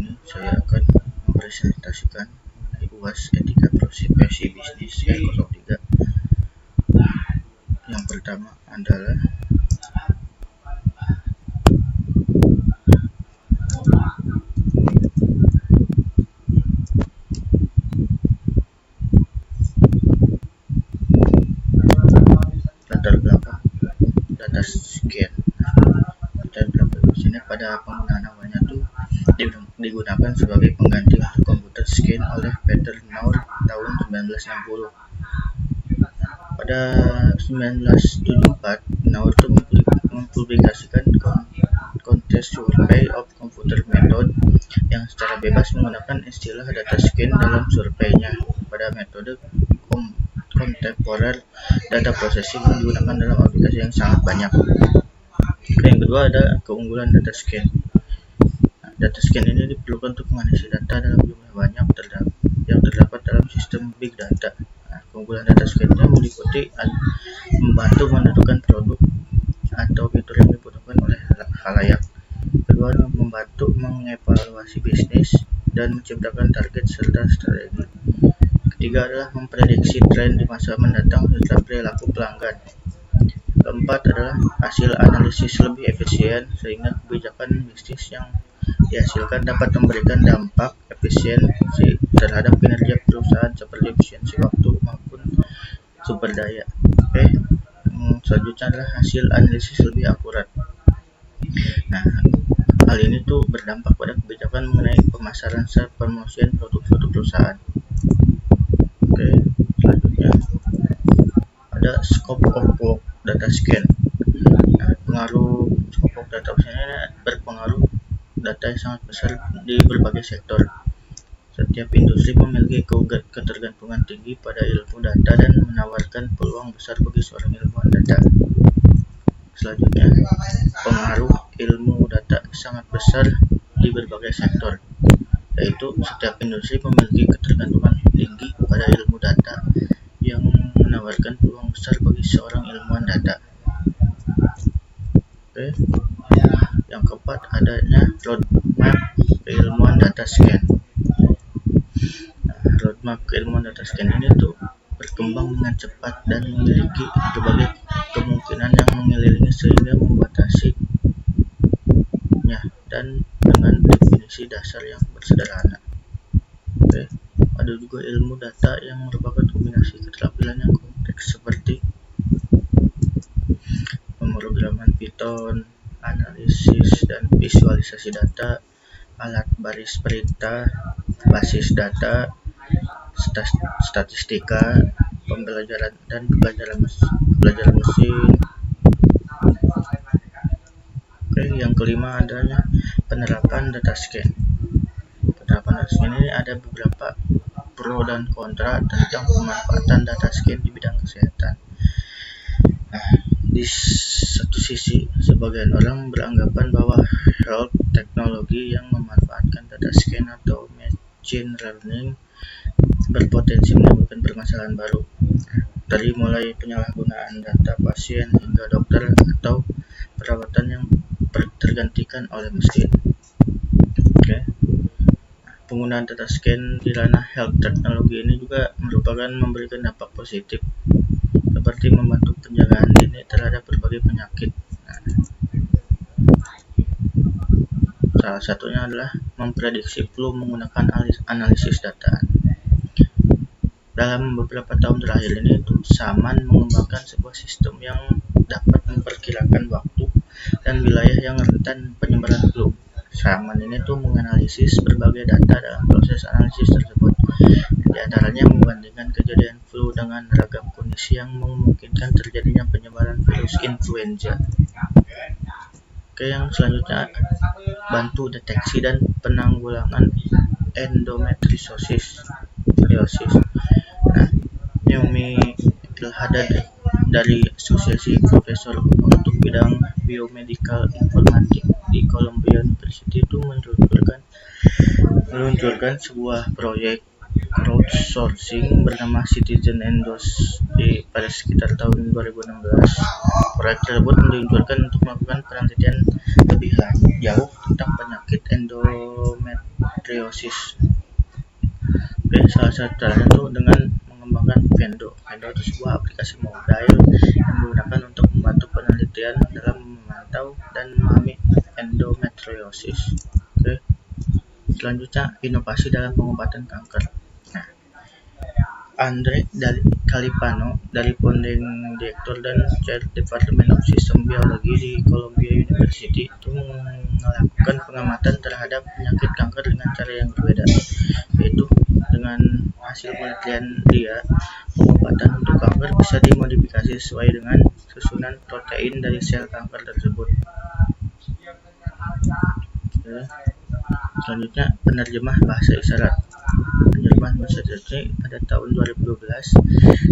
ini saya akan mempresentasikan mengenai UAS Etika Profesi Bisnis R03. Yang pertama adalah latar belakang data scan. Latar belakang di sini pada penggunaan awalnya tuh digunakan sebagai pengganti untuk komputer scan oleh Peter Naur tahun 1960. Pada 1974, Naur itu mempublikasikan Contest Survey of Computer Method yang secara bebas menggunakan istilah data scan dalam surveinya. Pada metode kontemporer, data processing digunakan dalam aplikasi yang sangat banyak. Yang kedua ada keunggulan data scan. Data scan ini diperlukan untuk menganalisis data dalam jumlah banyak yang terdapat dalam sistem big data. Keunggulan data scan ini meliputi membantu menentukan produk atau fitur yang dibutuhkan oleh khalayak. Kedua, membantu mengevaluasi bisnis dan menciptakan target serta strategi. Ketiga adalah memprediksi tren di masa mendatang serta perilaku pelanggan. Keempat adalah hasil analisis lebih efisien sehingga kebijakan bisnis yang dihasilkan dapat memberikan dampak efisiensi terhadap kinerja perusahaan seperti efisiensi waktu maupun sumber daya. Selanjutnya adalah hasil analisis lebih akurat. Nah, hal ini tuh berdampak pada kebijakan mengenai pemasaran serta promosian produk-produk perusahaan. Selanjutnya ada scope of work data scan. Pengaruh scope of data scan ini berpengaruh data yang sangat besar di berbagai sektor. Setiap industri memiliki ketergantungan tinggi pada ilmu data dan menawarkan peluang besar bagi seorang ilmuwan data. Selanjutnya, pengaruh ilmu data sangat besar di berbagai sektor, yaitu setiap industri memiliki ketergantungan tinggi pada ilmu data yang menawarkan peluang besar bagi seorang ilmuwan data. Yang keempat, adanya roadmap keilmuan data scan. Roadmap keilmuan data scan ini tuh berkembang dengan cepat dan memiliki berbagai kemungkinan yang mengelilingi sehingga membatasinya dan dengan definisi dasar yang bersederhana. Ada juga ilmu data yang merupakan kombinasi keterampilan yang kompleks seperti pemrograman Python, analisis dan visualisasi data, alat baris perintah, basis data, statistika, pembelajaran dan pelajaran mesin. Yang kelima adalah penerapan data scan. Penerapan data scan ini ada beberapa pro dan kontra tentang pemanfaatan data scan di bidang kesehatan. Di satu sisi, sebagian orang beranggapan bahwa health teknologi yang memanfaatkan data scan atau machine learning berpotensi menimbulkan permasalahan baru, dari mulai penyalahgunaan data pasien hingga dokter atau perawatan yang tergantikan oleh mesin. Penggunaan data scan di ranah health teknologi ini juga memberikan dampak positif, seperti membantu penjagaan dini terhadap berbagai penyakit. Salah satunya adalah memprediksi flu menggunakan analisis data. Dalam beberapa tahun terakhir ini, Saman mengembangkan sebuah sistem yang dapat memperkirakan waktu dan wilayah yang rentan penyebaran flu. Saman ini menganalisis berbagai data dalam proses analisis tersebut. Di antaranya membandingkan kejadian flu dengan ragam kondisi yang memungkinkan terjadinya penyebaran virus influenza. Yang selanjutnya, bantu deteksi dan penanggulangan endometriosis. Naomi Ilhaddad dari Asosiasi Profesor untuk bidang Biomedical Informatik di Columbia University itu meluncurkan sebuah proyek crowdsourcing bernama Citizen Endos pada sekitar tahun 2016. Proyek tersebut diluncurkan untuk melakukan penelitian lebih jauh tentang penyakit endometriosis. Salah satu caranya itu dengan mengembangkan Vendo. Vendo itu sebuah aplikasi mobile yang digunakan untuk membantu penelitian dalam memantau dan memahami endometriosis. Selanjutnya, inovasi dalam pengobatan kanker. Andre Calipano dari Founding Director dan Chair Department of System Biology di Columbia University itu melakukan pengamatan terhadap penyakit kanker dengan cara yang berbeda, yaitu dengan hasil penelitian dia, pengobatan untuk kanker bisa dimodifikasi sesuai dengan susunan protein dari sel kanker tersebut. Selanjutnya, penerjemah bahasa isyarat. Penerjemah bahasa isyarat pada tahun 2012,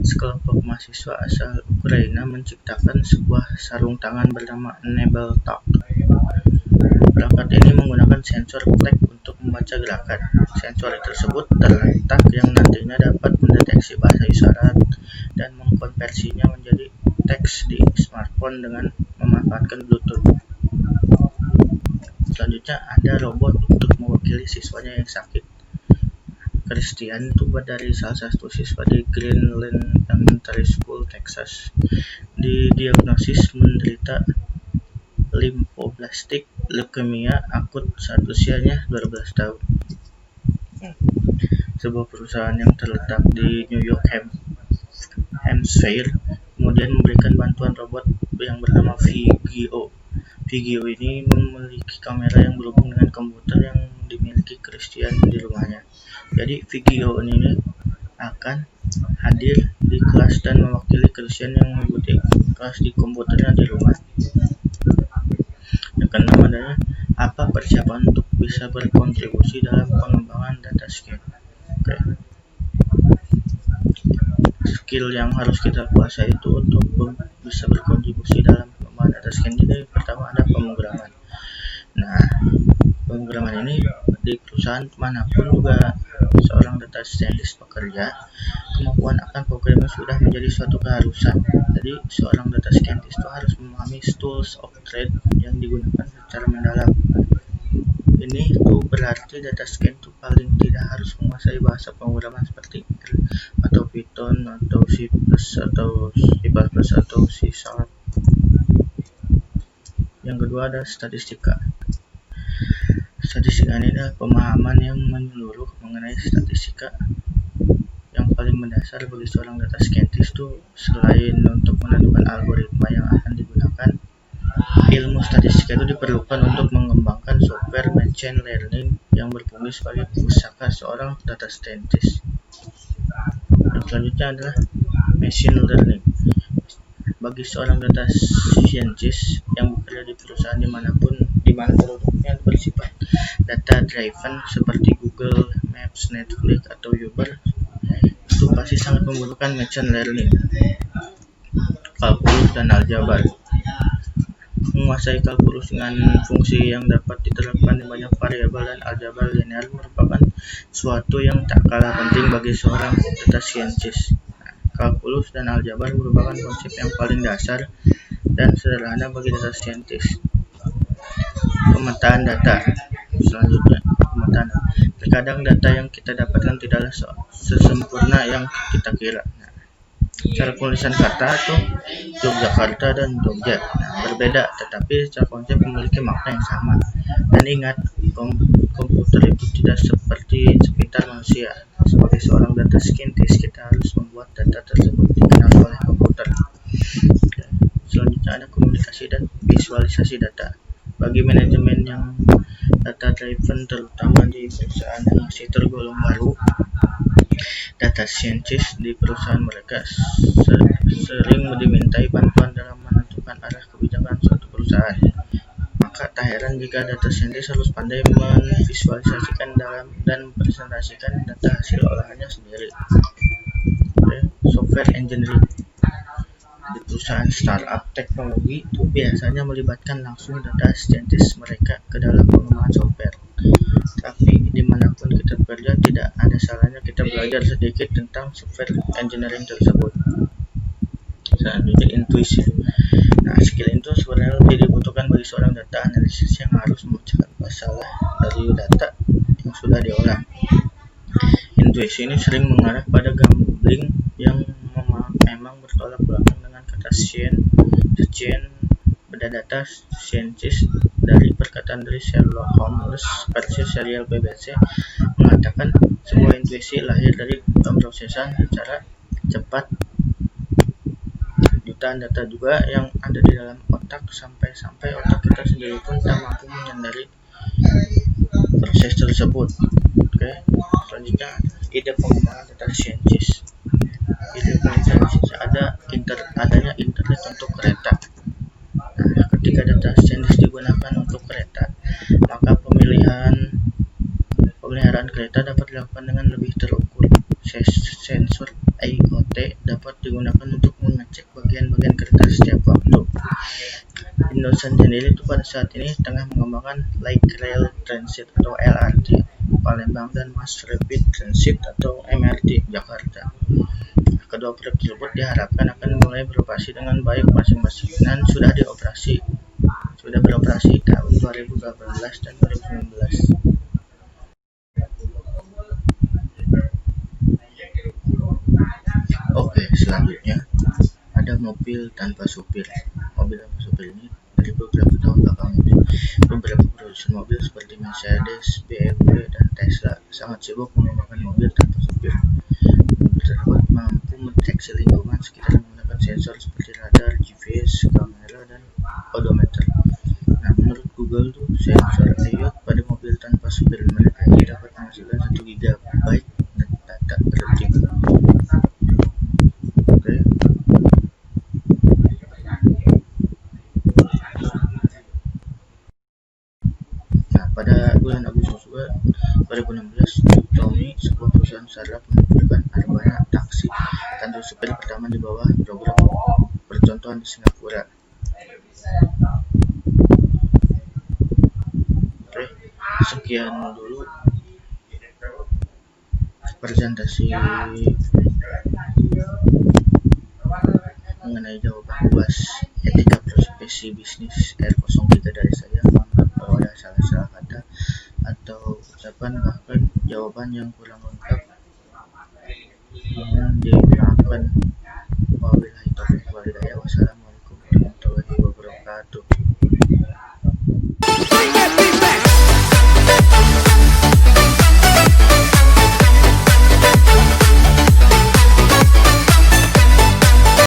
sekelompok mahasiswa asal Ukraina menciptakan sebuah sarung tangan bernama Enable Talk. Perangkat ini menggunakan sensor flag untuk membaca gerakan. Sensor tersebut terletak yang nantinya dapat mendeteksi bahasa isyarat dan mengkonversinya menjadi teks di smartphone dengan memanfaatkan Bluetooth. Selanjutnya, ada robot untuk mewakili siswanya yang sakit. Christian itu dari salah satu siswa di Greenland Elementary School, Texas, didiagnosis menderita lymphoblastic leukemia akut saat usianya 12 tahun. Sebuah perusahaan yang terletak di New York Hampshire kemudian memberikan bantuan robot yang bernama Vigio. Vigio ini memiliki kamera yang berhubung dengan komputer yang dimiliki Christian di rumahnya. Jadi Vigio ini akan hadir di kelas dan mewakili Christian yang mengikuti kelas di komputernya di rumah. Dengan namanya, apa persiapan untuk bisa berkontribusi dalam pengembangan data scan? Skill yang harus kita kuasai itu untuk bisa berkontribusi dalam pengembangan data scan ini, pertama ada pemrograman. Nah, pemrograman ini di perusahaan manapun juga seorang data scientist bekerja, kemampuan akan programming sudah menjadi suatu keharusan. Jadi seorang data scientist itu harus memahami tools of trade yang digunakan secara mendalam. Ini tuh berarti data science itu paling tidak harus menguasai bahasa pemrograman seperti R atau Python atau C++ atau C++ atau C#. Yang kedua ada statistika. Statistika ini adalah pemahaman yang menyeluruh mengenai statistika. Yang paling mendasar bagi seorang data scientist itu selain untuk menentukan algoritma yang akan digunakan, ilmu statistika itu diperlukan untuk mengembangkan software machine learning yang berfungsi sebagai pusaka seorang data scientist. Dan selanjutnya adalah machine learning. Bagi seorang data scientist yang bekerja di perusahaan dimanapun, di mana produknya bersifat data driven seperti Google, Maps, Netflix, atau Uber, itu pasti sangat membutuhkan machine learning, kalkulus, dan aljabar. Menguasai kalkulus dengan fungsi yang dapat diterapkan di banyak variabel dan aljabar linear merupakan suatu yang tak kalah penting bagi seorang data scientist. Kalkulus dan aljabar merupakan konsep yang paling dasar dan sederhana bagi data scientist. Pemetaan data. Selanjutnya, pemetaan. Terkadang data yang kita dapatkan tidaklah sesempurna yang kita kira. Cara penulisan kata itu Yogyakarta dan Jogja berbeda, tetapi secara konsep memiliki makna yang sama. Dan ingat, komputer itu tidak seperti sepintar manusia. Sebagai seorang data scientist, kita harus membuat data tersebut dikenal oleh komputer. Selanjutnya ada komunikasi dan visualisasi data. Bagi manajemen yang data driven, terutama di perusahaan yang masih tergolong baru, data scientist di perusahaan mereka sering dimintai bantuan dalam menentukan arah kebijakan suatu perusahaan. Maka tak heran jika data scientist harus pandai memvisualisasikan dan mempresentasikan data hasil olahannya sendiri. Software engineering. Di perusahaan startup teknologi itu biasanya melibatkan langsung data scientist mereka ke dalam pengembangan software. Tapi dimanapun kita bekerja, tidak ada salahnya kita belajar sedikit tentang software engineering tersebut. Selanjutnya, intuisi. Nah, skill itu sebenarnya lebih dibutuhkan bagi seorang data analisis yang harus memecahkan masalah dari data yang sudah diolah. Intuisi ini sering mengarah pada gambling yang memang bertolak belakang dengan kata science berdata scientist dari perkataan dari Sherlock Holmes versi serial BBC mengatakan sebuah intuisi lahir dari pemrosesan secara cepat jutaan data juga yang ada di dalam otak sampai otak kita sendiri pun tak mampu menyadari proses tersebut. Oke, selanjutnya ide pengembangan data scientist. Ide scientist adanya internet untuk kereta. Nah, ketika data scientist digunakan untuk kereta, maka pemeliharaan kereta dapat dilakukan dengan lebih terukur. Sensor IoT dapat digunakan untuk mengecek bagian-bagian kereta setiap waktu. Indonesia sendiri itu pada saat ini tengah mengembangkan Light Rail Transit atau LRT Palembang dan Mass Rapid Transit atau MRT Jakarta. Kedua proyek tersebut diharapkan akan mulai beroperasi dengan baik masing-masing dan sudah beroperasi tahun 2018 dan 2019. Oke, selanjutnya ada mobil tanpa supir. Mobil tanpa supir ini dari beberapa tahun belakangan ini, beberapa produsen mobil seperti Mercedes, BMW, dan Tesla sangat sibuk mengembangkan mobil tanpa supir. Mobil tersebut mampu mendeteksi lingkungan sekitar menggunakan sensor seperti radar, GPS, kamera, dan odometer. Nah, menurut Google sensor IoT pada mobil tanpa supir mereka ini dapat menghasilkan 1 GB data per detik. Oke. Nah, pada bulan Agustus 2016, Tommy, sebuah perusahaan startup, meluncurkan Arbana taksi tanpa supir pertama di bawah program percontohan di Singapura. Oke, sekian dulu presentasi mengenai jawaban UAS etika profesi bisnis R03 dari saya. Mohon maaf kalau ada salah-salah kata atau ucapan bahkan jawaban yang kurang lengkap, mohon dimaafkan. Wabillahi taufiq wal hidayah. Wassalamualaikum warahmatullahi wabarakatuh.